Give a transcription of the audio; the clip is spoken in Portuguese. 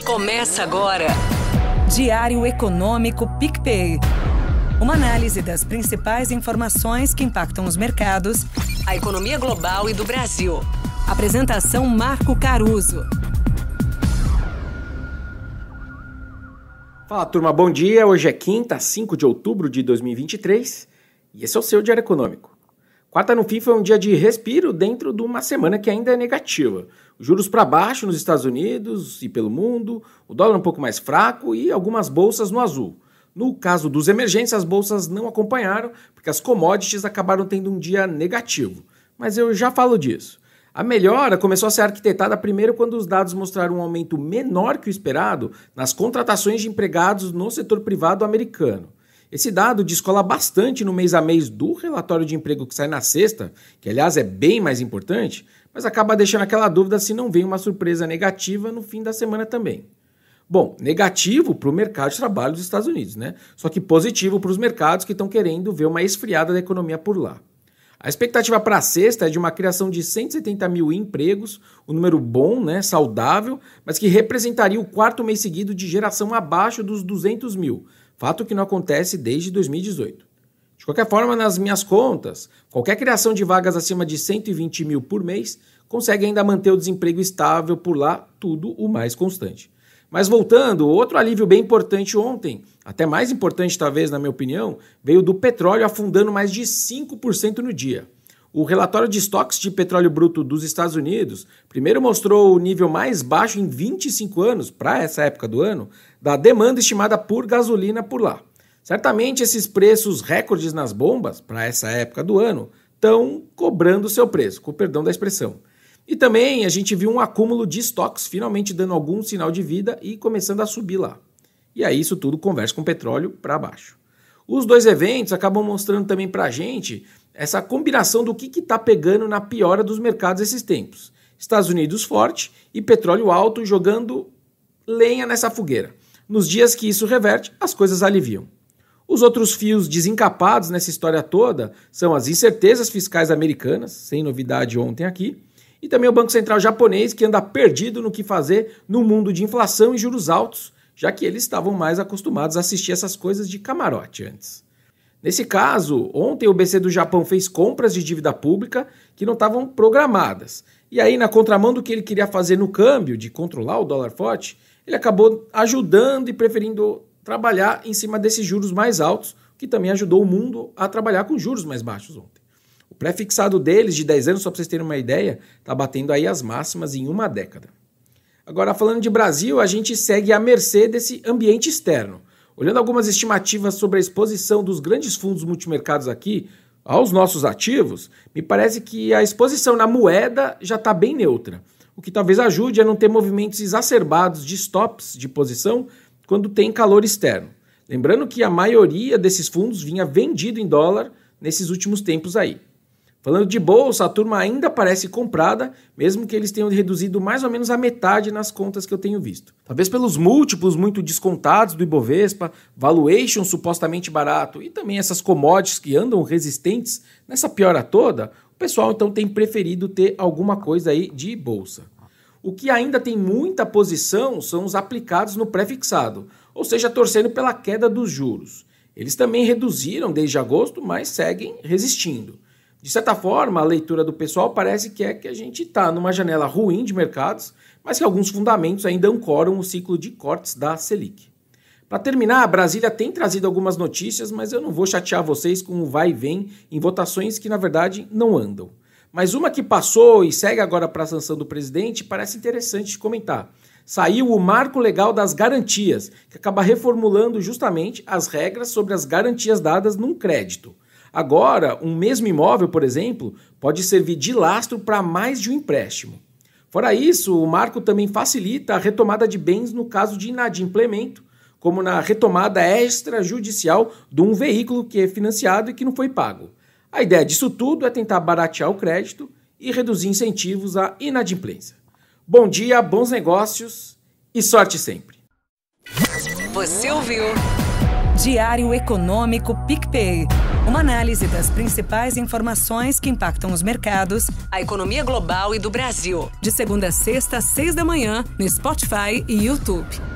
Começa agora. Diário Econômico PicPay. Uma análise das principais informações que impactam os mercados, A economia global e do Brasil. Apresentação Marco Caruso. Fala, turma, bom dia. Hoje é quinta, 5 de outubro de 2023 e esse é o seu Diário Econômico. Quarta no fim foi um dia de respiro dentro de uma semana que ainda é negativa. Os juros para baixo nos Estados Unidos e pelo mundo, o dólar um pouco mais fraco e algumas bolsas no azul. No caso dos emergentes, as bolsas não acompanharam porque as commodities acabaram tendo um dia negativo. Mas eu já falo disso. A melhora começou a ser arquitetada primeiro quando os dados mostraram um aumento menor que o esperado nas contratações de empregados no setor privado americano. Esse dado descola bastante no mês a mês do relatório de emprego que sai na sexta, que aliás é bem mais importante, mas acaba deixando aquela dúvida se não vem uma surpresa negativa no fim da semana também. Bom, negativo para o mercado de trabalho dos Estados Unidos, né? Só que positivo para os mercados que estão querendo ver uma esfriada da economia por lá. A expectativa para a sexta é de uma criação de 170 mil empregos, um número bom, né, saudável, mas que representaria o quarto mês seguido de geração abaixo dos 200 mil, fato que não acontece desde 2018. De qualquer forma, nas minhas contas, qualquer criação de vagas acima de 120 mil por mês consegue ainda manter o desemprego estável por lá, tudo o mais constante. Mas voltando, outro alívio bem importante ontem, até mais importante talvez na minha opinião, veio do petróleo afundando mais de 5% no dia. O relatório de estoques de petróleo bruto dos Estados Unidos primeiro mostrou o nível mais baixo em 25 anos, para essa época do ano, da demanda estimada por gasolina por lá. Certamente esses preços recordes nas bombas, para essa época do ano, estão cobrando seu preço, com o perdão da expressão. E também a gente viu um acúmulo de estoques finalmente dando algum sinal de vida e começando a subir lá. E aí isso tudo conversa com o petróleo para baixo. Os dois eventos acabam mostrando também para a gente essa combinação do que está pegando na piora dos mercados esses tempos. Estados Unidos forte e petróleo alto jogando lenha nessa fogueira. Nos dias que isso reverte, as coisas aliviam. Os outros fios desencapados nessa história toda são as incertezas fiscais americanas, sem novidade ontem aqui, e também o Banco Central japonês, que anda perdido no que fazer no mundo de inflação e juros altos, já que eles estavam mais acostumados a assistir essas coisas de camarote antes. Nesse caso, ontem o BC do Japão fez compras de dívida pública que não estavam programadas. E aí, na contramão do que ele queria fazer no câmbio, de controlar o dólar forte, ele acabou ajudando e preferindo trabalhar em cima desses juros mais altos, que também ajudou o mundo a trabalhar com juros mais baixos ontem. O pré-fixado deles, de 10 anos, só para vocês terem uma ideia, está batendo aí as máximas em uma década. Agora, falando de Brasil, a gente segue à mercê desse ambiente externo. Olhando algumas estimativas sobre a exposição dos grandes fundos multimercados aqui aos nossos ativos, me parece que a exposição na moeda já está bem neutra, o que talvez ajude a não ter movimentos exacerbados de stops de posição quando tem calor externo. Lembrando que a maioria desses fundos vinha vendido em dólar nesses últimos tempos aí. Falando de bolsa, a turma ainda parece comprada, mesmo que eles tenham reduzido mais ou menos a metade nas contas que eu tenho visto. Talvez pelos múltiplos muito descontados do Ibovespa, valuation supostamente barato e também essas commodities que andam resistentes nessa piora toda, o pessoal então tem preferido ter alguma coisa aí de bolsa. O que ainda tem muita posição são os aplicados no pré-fixado, ou seja, torcendo pela queda dos juros. Eles também reduziram desde agosto, mas seguem resistindo. De certa forma, a leitura do pessoal parece que é que a gente está numa janela ruim de mercados, mas que alguns fundamentos ainda ancoram o ciclo de cortes da Selic. Para terminar, a Brasília tem trazido algumas notícias, mas eu não vou chatear vocês com o vai e vem em votações que, na verdade, não andam. Mas uma que passou e segue agora para a sanção do presidente parece interessante de comentar. Saiu o Marco Legal das Garantias, que acaba reformulando justamente as regras sobre as garantias dadas num crédito. Agora, um mesmo imóvel, por exemplo, pode servir de lastro para mais de um empréstimo. Fora isso, o marco também facilita a retomada de bens no caso de inadimplemento, como na retomada extrajudicial de um veículo que é financiado e que não foi pago. A ideia disso tudo é tentar baratear o crédito e reduzir incentivos à inadimplência. Bom dia, bons negócios e sorte sempre! Você ouviu Diário Econômico PicPay. Uma análise das principais informações que impactam os mercados, a economia global e do Brasil. De segunda a sexta, às 6 da manhã, no Spotify e YouTube.